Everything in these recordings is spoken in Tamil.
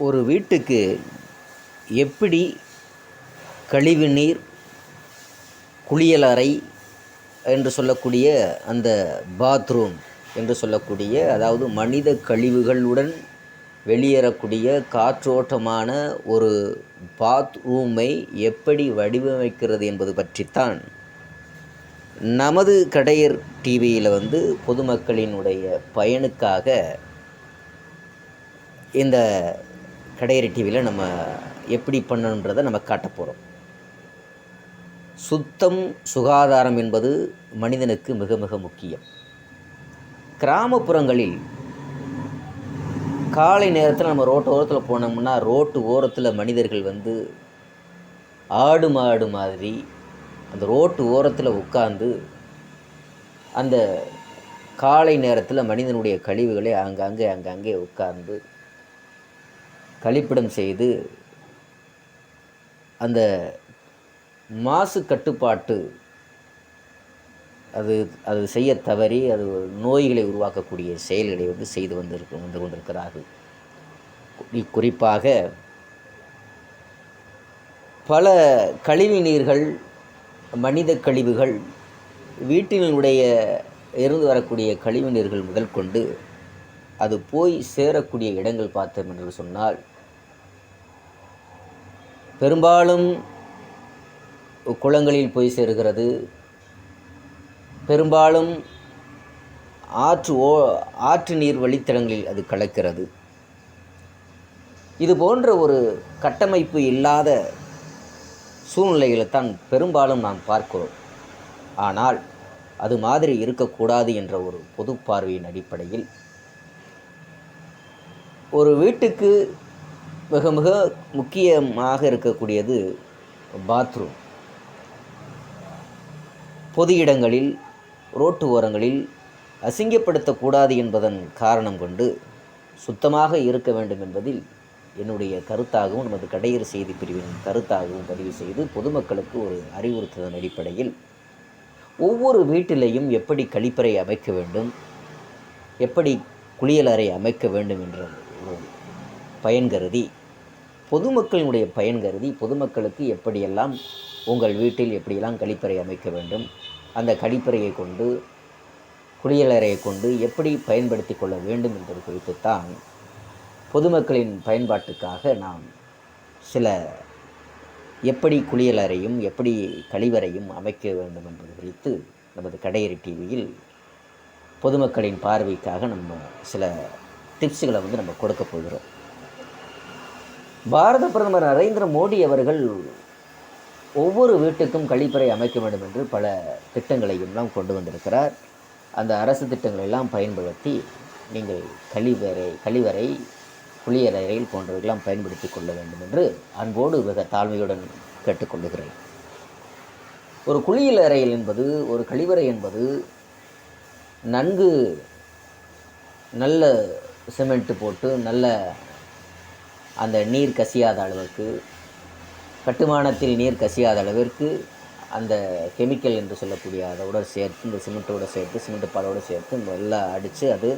ஒரு வீட்டுக்கு எப்படி கழிவுநீர், குளியலறை என்று சொல்லக்கூடிய அந்த பாத்ரூம் என்று சொல்லக்கூடிய, அதாவது மனித கழிவுகளுடன் வெளியேறக்கூடிய காற்றோட்டமான ஒரு பாத்ரூமை எப்படி வடிவமைக்கிறது என்பது பற்றித்தான் நமது கடையர் டிவியில் பொதுமக்களினுடைய பயனுக்காக இந்த கடையரி டிவியில் நம்ம எப்படி பண்ணணுன்றதை நம்ம காட்ட போகிறோம். சுத்தம், சுகாதாரம் என்பது மனிதனுக்கு மிக மிக முக்கியம். கிராமப்புறங்களில் காலை நேரத்தில் நம்ம ரோட்டு ஓரத்தில் போனோம்னா, ரோட்டு ஓரத்தில் மனிதர்கள் ஆடு மாடு மாதிரி அந்த ரோட்டு ஓரத்தில் உட்கார்ந்து அந்த காலை நேரத்தில் மனிதனுடைய கழிவுகளை அங்கங்கே உட்கார்ந்து கழிப்பிடம் செய்து அந்த மாசு கட்டுப்பாட்டு அது செய்ய தவறி அது நோய்களை உருவாக்கக்கூடிய செயல்களை செய்து வந்து கொண்டிருக்கிறார்கள். குறிப்பாக பல கழிவு நீர்கள், மனித கழிவுகள், வீட்டினுடைய இருந்து வரக்கூடிய கழிவு நீர்கள் முதல் கொண்டு அது போய் சேரக்கூடிய இடங்கள் பார்த்தோம் என்று சொன்னால், பெரும்பாலும் குளங்களில் போய் சேருகிறது. பெரும்பாலும் ஆற்று நீர் வழித்தடங்களில் அது கலக்கிறது. இது போன்ற ஒரு கட்டமைப்பு இல்லாத சூழ்நிலைகளை தான் பெரும்பாலும் நாம் பார்க்கிறோம். ஆனால் அது மாதிரி இருக்கக்கூடாது என்ற ஒரு பொது பார்வையின் அடிப்படையில் ஒரு வீட்டுக்கு மிக மிக முக்கியமாக இருக்கக்கூடியது பாத்ரூம். பொது இடங்களில், ரோட்டு ஓரங்களில் அசிங்கப்படுத்தக்கூடாது என்பதன் காரணம் கொண்டு சுத்தமாக இருக்க வேண்டும் என்பதில் என்னுடைய கருத்தாகவும் நமது கடையர் செய்தி பிரிவின் கருத்தாகவும் பதிவு செய்து பொதுமக்களுக்கு ஒரு அறிவுறுத்துவதன் அடிப்படையில் ஒவ்வொரு வீட்டிலையும் எப்படி கழிப்பறை அமைக்க வேண்டும், எப்படி குளியலறை அமைக்க வேண்டும் என்ற ஒரு பயன் கருதி, பொதுமக்களினுடைய பயன் கருதி, பொதுமக்களுக்கு எப்படியெல்லாம் உங்கள் வீட்டில் எப்படியெல்லாம் கழிப்பறை அமைக்க வேண்டும், அந்த கழிப்பறையை கொண்டு, குளியலறையை கொண்டு எப்படி பயன்படுத்தி கொள்ள வேண்டும் என்பது குறித்துத்தான் பொதுமக்களின் பயன்பாட்டுக்காக நாம் சில எப்படி குளியலறையும் எப்படி கழிவறையும் அமைக்க வேண்டும் என்பது குறித்து நமது கடையரி டிவியில் பொதுமக்களின் பார்வைக்காக நம்ம சில டிப்ஸுகளை நம்ம கொடுக்க போகிறோம். பாரத பிரதமர் நரேந்திர மோடி அவர்கள் ஒவ்வொரு வீட்டுக்கும் கழிப்பறை அமைக்க வேண்டும் என்று பல திட்டங்களையும் கொண்டு வந்திருக்கிறார். அந்த அரசு திட்டங்களை எல்லாம் பயன்படுத்தி நீங்கள் கழிவறை, குளியலறையில் போன்றவர்களெல்லாம் பயன்படுத்தி கொள்ள வேண்டும் என்று அன்போடு மிக தாழ்மையுடன் கேட்டுக்கொள்ளுகிறேன். ஒரு குளியலறையில் என்பது, ஒரு கழிவறை என்பது நன்கு நல்ல சிமெண்ட் போட்டு நல்ல அந்த நீர் கசியாத அளவிற்கு, கட்டுமானத்தில் நீர் கசியாத அளவிற்கு அந்த கெமிக்கல் என்று சொல்லக்கூடிய அதோடு சேர்த்து, இந்த சிமெண்ட்டோடு சேர்த்து, சிமெண்ட் பாலோடு சேர்த்து நல்லா அடித்து அது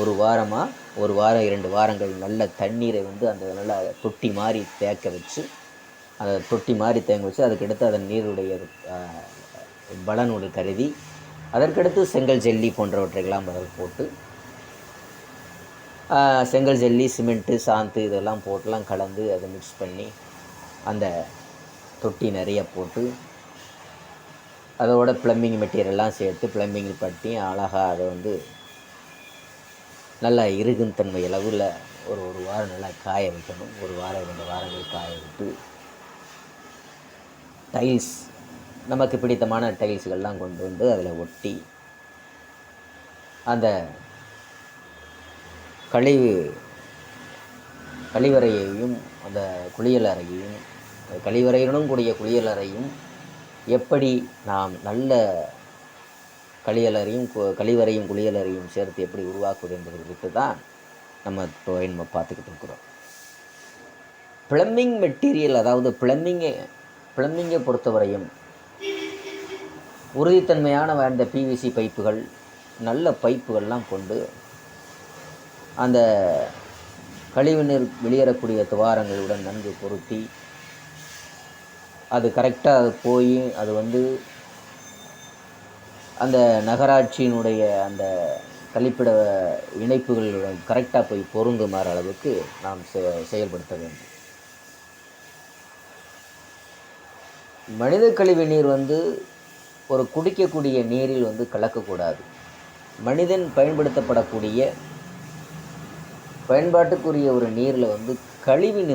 ஒரு வாரம் 2 வாரங்கள் நல்ல தண்ணீரை அந்த நல்லா தொட்டி மாதிரி தேக்க வச்சு, அதை தொட்டி மாதிரி தேங்க வச்சு, அதுக்கடுத்து அதன் நீருடைய பலனோடு கருதி, அதற்கடுத்து செங்கல் ஜல்லி போன்றவற்றையெல்லாம் அதில் போட்டு, செங்கல் ஜல்லி, சிமெண்ட்டு, சாந்து இதெல்லாம் போட்டுலாம் கலந்து அதை மிக்ஸ் பண்ணி அந்த தொட்டி நிறைய போட்டு, அதோட ப்ளம்பிங் மெட்டீரியல்லாம் சேர்த்து ப்ளம்பிங் பட்டி அழகாக அதை நல்லா இறுகும் தன்மை அளவில் ஒரு வாரம் நல்லா காய வைக்கணும். 1 வாரம் 2 வாரங்கள் காய விட்டு, டைல்ஸ், நமக்கு பிடித்தமான டைல்ஸுகள்லாம் கொண்டு அதில் ஒட்டி, அந்த கழிவறையையும் அந்த குளியலறையையும், கழிவறையுடன் கூடிய குளியலறையும் எப்படி நாம் நல்ல கழிவறையும் குளியலறையும் சேர்த்து எப்படி உருவாக்குவது என்பது குறித்து தான் நம்ம பார்த்துக்கிட்டு இருக்கிறோம். ப்ளம்பிங் மெட்டீரியல், அதாவது ப்ளம்பிங்கை பொறுத்தவரையும் உறுதித்தன்மையான அந்த பிவிசி பைப்புகள், நல்ல பைப்புகள்லாம் கொண்டு அந்த கழிவுநீர் வெளியேறக்கூடிய துவாரங்களுடன் நன்கு பொருத்தி அது கரெக்டாக போய் அது வந்து அந்த நகராட்சியினுடைய அந்த கழிப்பிட இணைப்புகளுடன் கரெக்டாக போய் பொருந்துமாற அளவுக்கு நாம் செயல்படுத்த வேண்டும். மனித கழிவு நீர் வந்து ஒரு குடிக்கக்கூடிய நீரில் வந்து கலக்கக்கூடாது. மனிதன் பயன்பாட்டுக்குரிய ஒரு நீரில் வந்து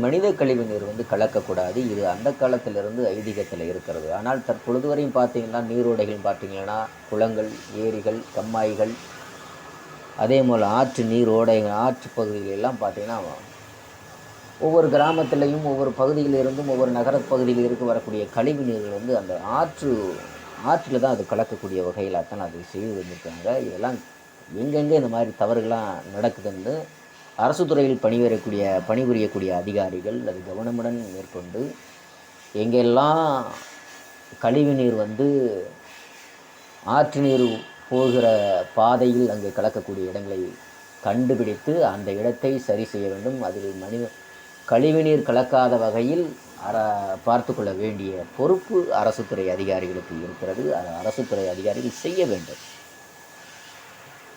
மனித கழிவு நீர் வந்து கலக்கக்கூடாது. இது அந்த காலத்திலிருந்து ஐதீகத்தில் இருக்கிறது. ஆனால் தற்பொழுது வரையும் பார்த்தீங்கன்னா நீரோடைகள் பார்த்தீங்கன்னா குளங்கள், ஏரிகள், கம்மாய்கள், அதே போல் ஆற்று நீரோடைகள், ஆற்று பகுதிகளெல்லாம் பார்த்தீங்கன்னா ஒவ்வொரு கிராமத்திலையும் ஒவ்வொரு பகுதியிலிருந்தும் ஒவ்வொரு நகரப்பகுதியில் இருக்க வரக்கூடிய கழிவு நீர்கள் வந்து அந்த ஆற்றில் தான் அது கலக்கக்கூடிய வகையில் தான் அது செய்து வந்திருக்காங்க. இதெல்லாம் எங்கெங்கே இந்த மாதிரி தவறுகள்லாம் நடக்குதுன்னு அரசு துறையில் பணிபுரியக்கூடிய அதிகாரிகள் அது கவனமுடன் மேற்கொண்டு எங்கெல்லாம் கழிவு நீர் வந்து ஆற்று நீர் போகிற பாதையில் அங்கே கலக்கக்கூடிய இடங்களை கண்டுபிடித்து அந்த இடத்தை சரி செய்ய வேண்டும். அதில் கழிவுநீர் கலக்காத வகையில் பார்த்து கொள்ள வேண்டிய பொறுப்பு அரசு துறை அதிகாரிகளுக்கு இருக்கிறது. அதை அரசு துறை அதிகாரிகள் செய்ய வேண்டும்.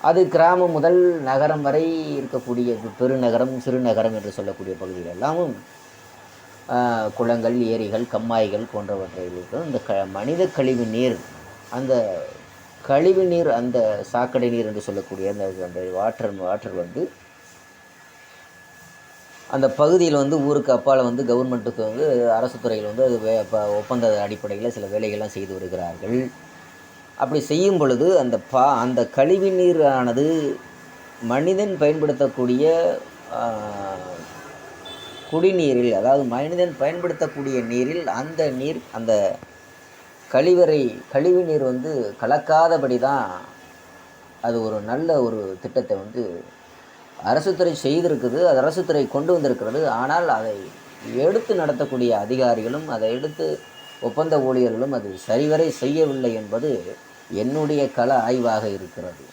அது கிராமம் முதல் நகரம் வரை இருக்கக்கூடிய பெருநகரம், சிறுநகரம் என்று சொல்லக்கூடிய பகுதிகள் எல்லாமும் குளங்கள், ஏரிகள், கம்மாய்கள் போன்றவற்றில் இந்த மனித கழிவு நீர், அந்த கழிவு நீர், அந்த சாக்கடை நீர் என்று சொல்லக்கூடிய அந்த வாட்டர் வந்து அந்த பகுதியில் வந்து ஊருக்கு அப்பால் வந்து கவர்மெண்ட்டுக்கு வந்து அரசு துறையில் வந்து அது ஒப்பந்த அடிப்படையில் சில வேலைகள்லாம் செய்து வருகிறார்கள். அப்படி செய்யும் பொழுது அந்த கழிவு நீரானது மனிதன் பயன்படுத்தக்கூடிய குடிநீரில், அதாவது மனிதன் பயன்படுத்தக்கூடிய நீரில் அந்த கழிவு நீர் வந்து கலக்காதபடி தான் அது ஒரு நல்ல ஒரு திட்டத்தை வந்து அரசுத்துறை செய்திருக்குது. அது அரசுத்துறை கொண்டு வந்திருக்கிறது. ஆனால் அதை எடுத்து நடத்தக்கூடிய அதிகாரிகளும் அதை எடுத்து ஒப்பந்த ஊழியர்களும் அது சரிவரை செய்யவில்லை என்பது என்னுடைய கள ஆய்வாக இருக்கிறது.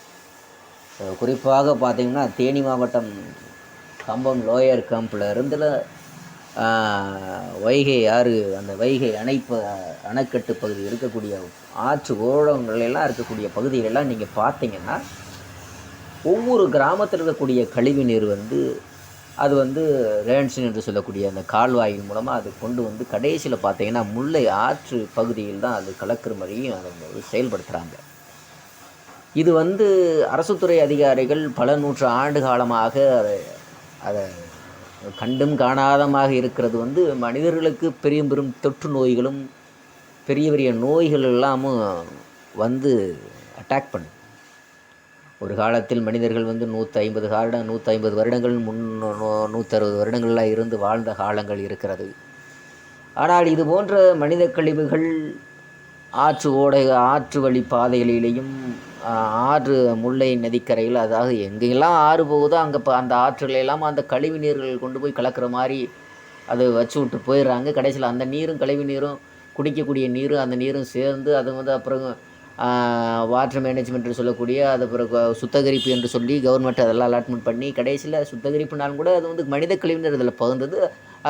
குறிப்பாக பார்த்திங்கன்னா தேனி மாவட்டம் கம்பம் லோயர் கேம்பில் இருந்துல வைகை ஆறு, அந்த வைகை அணைக்கட்டு பகுதி இருக்கக்கூடிய ஆற்று ஓரங்களெல்லாம் இருக்கக்கூடிய பகுதிகளெல்லாம் நீங்கள் பார்த்தீங்கன்னா ஒவ்வொரு கிராமத்தில் இருக்கக்கூடிய கழிவு நீர் வந்து அது வந்து ரேன்ஷன் என்று சொல்லக்கூடிய அந்த கால்வாயின் மூலமாக அது கொண்டு வந்து கடைசியில் பார்த்தீங்கன்னா முல்லை ஆற்று பகுதியில் தான் அது கலக்கிற மாதிரியும் அதை செயல்படுத்துகிறாங்க. இது வந்து அரசுத்துறை அதிகாரிகள் பல நூற்று ஆண்டு காலமாக அதை கண்டும் காணாதமாக இருக்கிறது வந்து மனிதர்களுக்கு பெரும் தொற்று நோய்களும் பெரிய பெரிய நோய்கள் எல்லாமும் வந்து அட்டாக் பண்ணும். ஒரு காலத்தில் மனிதர்கள் வந்து 150 வருடங்கள் 160 வருடங்கள்லாம் இருந்து வாழ்ந்த காலங்கள் இருக்கிறது. ஆனால் இது போன்ற மனித கழிவுகள் ஆற்று வழி பாதைகளிலேயும் ஆறு முல்லை நதிக்கரையில், அதாவது எங்கெல்லாம் ஆறு போகுதோ அங்கே அந்த ஆற்றுகளெல்லாம் அந்த கழிவு நீர்கள் கொண்டு போய் கலக்கிற மாதிரி அதை வச்சு விட்டு போயிடுறாங்க. கடைசியில் அந்த நீரும் கழிவு நீரும் குடிக்கக்கூடிய நீரும் அந்த நீரும் சேர்ந்து அது வந்து அப்புறம் வாட்டர் மேனேஜ்மெண்ட் சொல்லக்கூடிய அது பிறகு சுத்திகரிப்பு என்று சொல்லி கவர்மெண்ட் அதெல்லாம் அலாட்மெண்ட் பண்ணி கடைசியில் சுத்திகரிப்புனாலும் கூட அது வந்து மனித கழிவு நீர் அதில் பகுந்தது.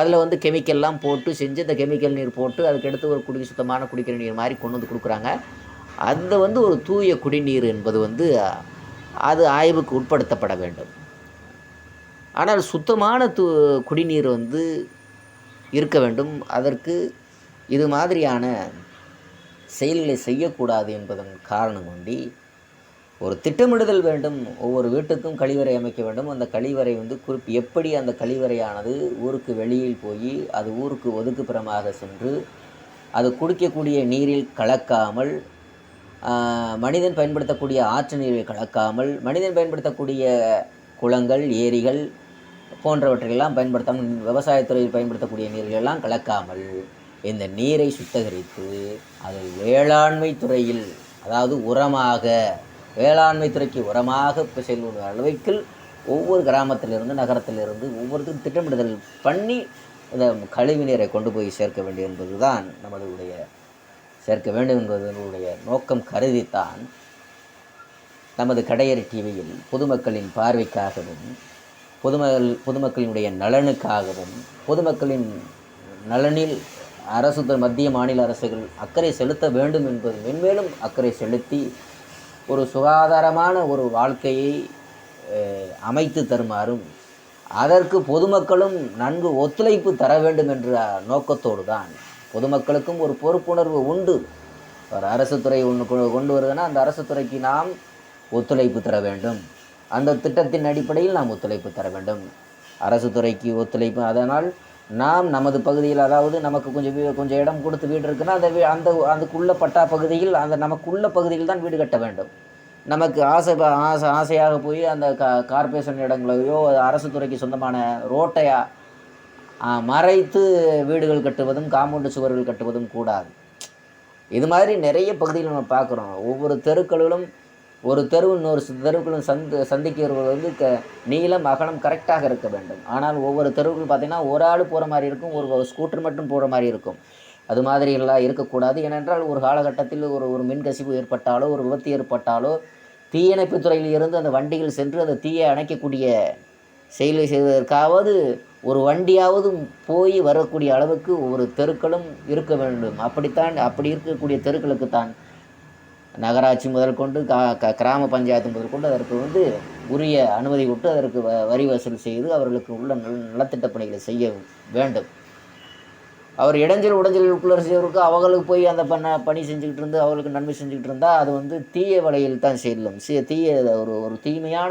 அதில் வந்து கெமிக்கல்லாம் போட்டு செஞ்சு அந்த கெமிக்கல் நீர் போட்டு அதுக்கடுத்து ஒரு சுத்தமான குடிக்கிற நீர் மாதிரி கொண்டு வந்து கொடுக்குறாங்க. அந்த வந்து ஒரு தூய குடிநீர் என்பது வந்து அது ஆய்வுக்கு உட்படுத்தப்பட வேண்டும். ஆனால் சுத்தமான குடிநீர் வந்து இருக்க வேண்டும். அதற்கு இது மாதிரியான செயல்களை செய்யக்கூடாது என்பதன் காரணம் கொண்டி ஒரு திட்டமிடுதல் வேண்டும். ஒவ்வொரு வீட்டுக்கும் கழிவறை அமைக்க வேண்டும். அந்த கழிவறை வந்து எப்படி அந்த கழிவறையானது ஊருக்கு வெளியில் போய் அது ஊருக்கு ஒதுக்குப்புறமாக சென்று அது குடிக்கக்கூடிய நீரில் கலக்காமல், மனிதன் பயன்படுத்தக்கூடிய ஆற்று நீரில் கலக்காமல், மனிதன் பயன்படுத்தக்கூடிய குளங்கள், ஏரிகள் போன்றவற்றையெல்லாம் பயன்படுத்தாமல், விவசாயத்துறையில் பயன்படுத்தக்கூடிய நீர்களெல்லாம் கலக்காமல் இந்த நீரை சுத்திகரித்து அதை வேளாண்மை துறையில், அதாவது வேளாண்மை துறைக்கு உரமாக செல்லும் அளவுக்கு ஒவ்வொரு கிராமத்திலிருந்து நகரத்திலிருந்து ஒவ்வொருத்தரும் திட்டமிடுதல் பண்ணி இந்த கழிவு நீரை கொண்டு போய் சேர்க்க வேண்டும் என்பதுதான் சேர்க்க வேண்டும் என்பதனுடைய நோக்கம் கருதித்தான் நமது கடையறி டிவியில் பொதுமக்களின் பார்வைக்காகவும் பொதுமக்களினுடைய நலனுக்காகவும் பொதுமக்களின் நலனில் மத்திய மாநில அரசுகள் அக்கறை செலுத்த வேண்டும் என்பது மென்மேலும் அக்கறை செலுத்தி ஒரு சுகாதாரமான ஒரு வாழ்க்கையை அமைத்து தருமாறும் அதற்கு பொதுமக்களும் நன்கு ஒத்துழைப்பு தர வேண்டும் என்ற நோக்கத்தோடு தான் பொதுமக்களுக்கும் ஒரு பொறுப்புணர்வு உண்டு. ஒரு அரசு துறை ஒன்று கொண்டு வருதுன்னா அந்த அரசு துறைக்கு நாம் ஒத்துழைப்பு தர வேண்டும். அந்த திட்டத்தின் அடிப்படையில் நாம் ஒத்துழைப்பு தர வேண்டும். அரசு துறைக்கு ஒத்துழைப்பு, அதனால் நாம் நமது பகுதியில், அதாவது நமக்கு கொஞ்சம் இடம் கொடுத்து வீடு இருக்குன்னா அதுக்குள்ள பட்டா பகுதியில் நமக்குள்ள பகுதியில் தான் வீடு கட்ட வேண்டும். நமக்கு ஆசையாக போய் அந்த கார்ப்பரேஷன் இடங்களையோ அரசு துறைக்கு சொந்தமான ரோட்டையா மறைத்து வீடுகள் கட்டுவதும் காம்பவுண்டு சுவர்கள் கட்டுவதும் கூடாது. இது மாதிரி நிறைய பகுதிகள் நம்ம பார்க்குறோம். ஒவ்வொரு தெருக்களிலும் ஒரு தெருவு இன்னொரு தெருவுகளும் சந்திக்கிறது நீளம் அகலம் கரெக்டாக இருக்க வேண்டும். ஆனால் ஒவ்வொரு தெருவுகளும் பார்த்திங்கன்னா ஒரு ஆள் போகிற மாதிரி இருக்கும், ஒரு ஸ்கூட்டர் மட்டும் போகிற மாதிரி இருக்கும். அது மாதிரிலாம் இருக்கக்கூடாது. ஏனென்றால் ஒரு காலகட்டத்தில் ஒரு மின்கசிவு ஏற்பட்டாலோ ஒரு விபத்து ஏற்பட்டாலோ தீயணைப்பு துறையில் இருந்து அந்த வண்டிகள் சென்று அந்த தீயை அணைக்கக்கூடிய செயலை செய்வதற்காவது ஒரு வண்டியாவது போய் வரக்கூடிய அளவுக்கு ஒவ்வொரு தெருக்களும் இருக்க வேண்டும். அப்படி இருக்கக்கூடிய தெருக்களுக்குத்தான் நகராட்சி முதல் கொண்டு கிராம பஞ்சாயத்து முதல் கொண்டு அதற்கு உரிய அனுமதி விட்டு அதற்கு வரி வசூல் செய்து அவர்களுக்கு உள்ள நலத்திட்ட பணிகளை செய்ய வேண்டும். அவர் உடஞ்சலுக்குள்ள செய்வதற்கு அவங்களுக்கு போய் அந்த பணி செஞ்சுக்கிட்டு இருந்து அவர்களுக்கு நன்மை செஞ்சுக்கிட்டு இருந்தால் அது தீய வழியில் தான் செல்லும். தீய ஒரு தீமையான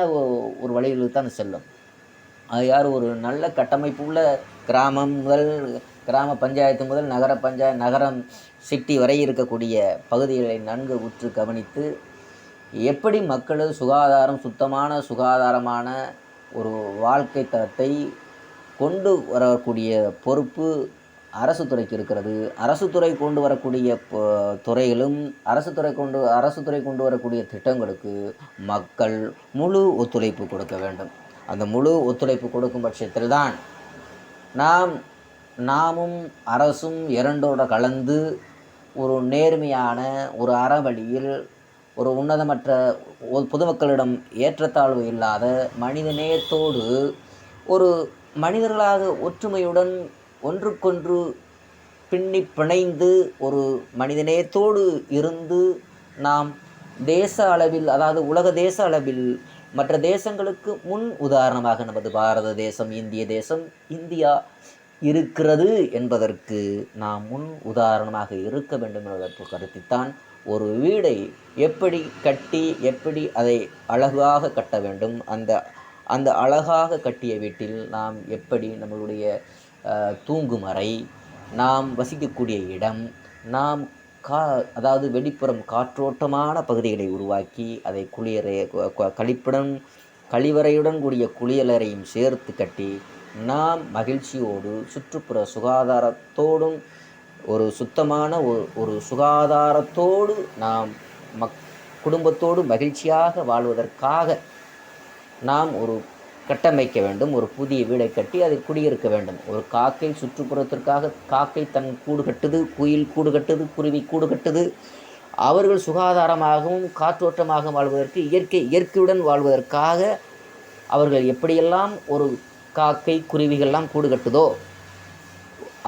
ஒரு வழியில் தான் செல்லும். அது ஒரு நல்ல கட்டமைப்பு உள்ள கிராமம் முதல் கிராம பஞ்சாயத்து முதல் நகரம் சிட்டி வரை இருக்கக்கூடிய பகுதிகளை நன்கு உற்று கவனித்து எப்படி மக்கள் சுகாதாரமான ஒரு வாழ்க்கை தரத்தை கொண்டு வரக்கூடிய பொறுப்பு அரசு துறைக்கு இருக்கிறது. அரசு துறை கொண்டு வரக்கூடிய துறைகளும் அரசு துறை கொண்டு வரக்கூடிய திட்டங்களுக்கு மக்கள் முழு ஒத்துழைப்பு கொடுக்க வேண்டும். அந்த முழு ஒத்துழைப்பு கொடுக்கும் பட்சத்தில் தான் நாமும் அரசும் இரண்டோட கலந்து ஒரு நேர்மையான ஒரு அறவழியில் ஒரு உன்னதமற்ற பொதுமக்களிடம் ஏற்றத்தாழ்வு இல்லாத மனிதநேயத்தோடு ஒரு மனிதர்களாக ஒற்றுமையுடன் ஒன்றுக்கொன்று பிணைந்து ஒரு மனிதநேயத்தோடு இருந்து நாம் தேச அளவில், அதாவது உலக தேச அளவில் மற்ற தேசங்களுக்கு முன் உதாரணமாக நமது பாரத தேசம், இந்தியா இருக்கிறது என்பதற்கு நாம் முன் உதாரணமாக இருக்க வேண்டும் என்பதற்கு கருத்தித்தான் ஒரு வீடை எப்படி கட்டி எப்படி அதை அழகாக கட்ட வேண்டும். அந்த அழகாக கட்டிய வீட்டில் நாம் எப்படி நம்மளுடைய தூங்கும் அறை, நாம் வசிக்கக்கூடிய இடம், நாம் அதாவது வெளிப்புறம் காற்றோட்டமான பகுதிகளை உருவாக்கி அதை கழிவறையுடன் கூடிய குளியலறையும் சேர்த்து கட்டி நாம் மகிழ்ச்சியோடு சுற்றுப்புற சுகாதாரத்தோடும் ஒரு சுத்தமான ஒரு சுகாதாரத்தோடு நாம் குடும்பத்தோடு மகிழ்ச்சியாக வாழ்வதற்காக நாம் ஒரு கட்டமைக்க வேண்டும். ஒரு புதிய வீடை கட்டி அதில் குடியிருக்க வேண்டும். ஒரு காக்கை சுற்றுப்புறத்திற்காக காக்கை தன் கூடு கட்டுது, குயில் கூடு கட்டுது, குருவி கூடு கட்டுது. அவர்கள் சுகாதாரமாகவும் காற்றோட்டமாகவும் வாழ்வதற்கு இயற்கையுடன் வாழ்வதற்காக அவர்கள் எப்படியெல்லாம் ஒரு காக்கை குருவிகள்லாம் கூடு கட்டுதோ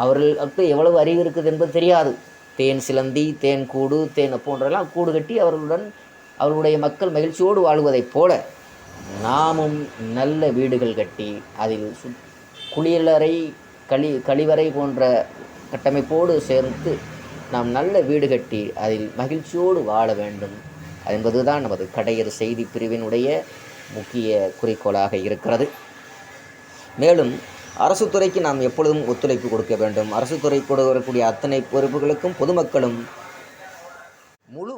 அவர்களுக்கு எவ்வளவு அறிவு இருக்குது என்பது தெரியாது. தேன் சிலந்தி, தேன் கூடு, தேன் போன்றெல்லாம் கூடு கட்டி அவர்களுடைய மக்கள் மகிழ்ச்சியோடு வாழ்வதைப் போல நாமும் நல்ல வீடுகள் கட்டி அதில் குளியலறை கழிவறை போன்ற கட்டமைப்போடு சேர்த்து நாம் நல்ல வீடு கட்டி அதில் மகிழ்ச்சியோடு வாழ வேண்டும் என்பதுதான் நமது கடையர் செய்தி பிரிவினுடைய முக்கிய குறிக்கோளாக இருக்கிறது. மேலும் அரசு துறைக்கு நாம் எப்பொழுதும் ஒத்துழைப்பு கொடுக்க வேண்டும். அரசு துறை கொண்டு வரக்கூடிய அத்தனை பொறுப்புகளுக்கும் பொதுமக்களும் முழு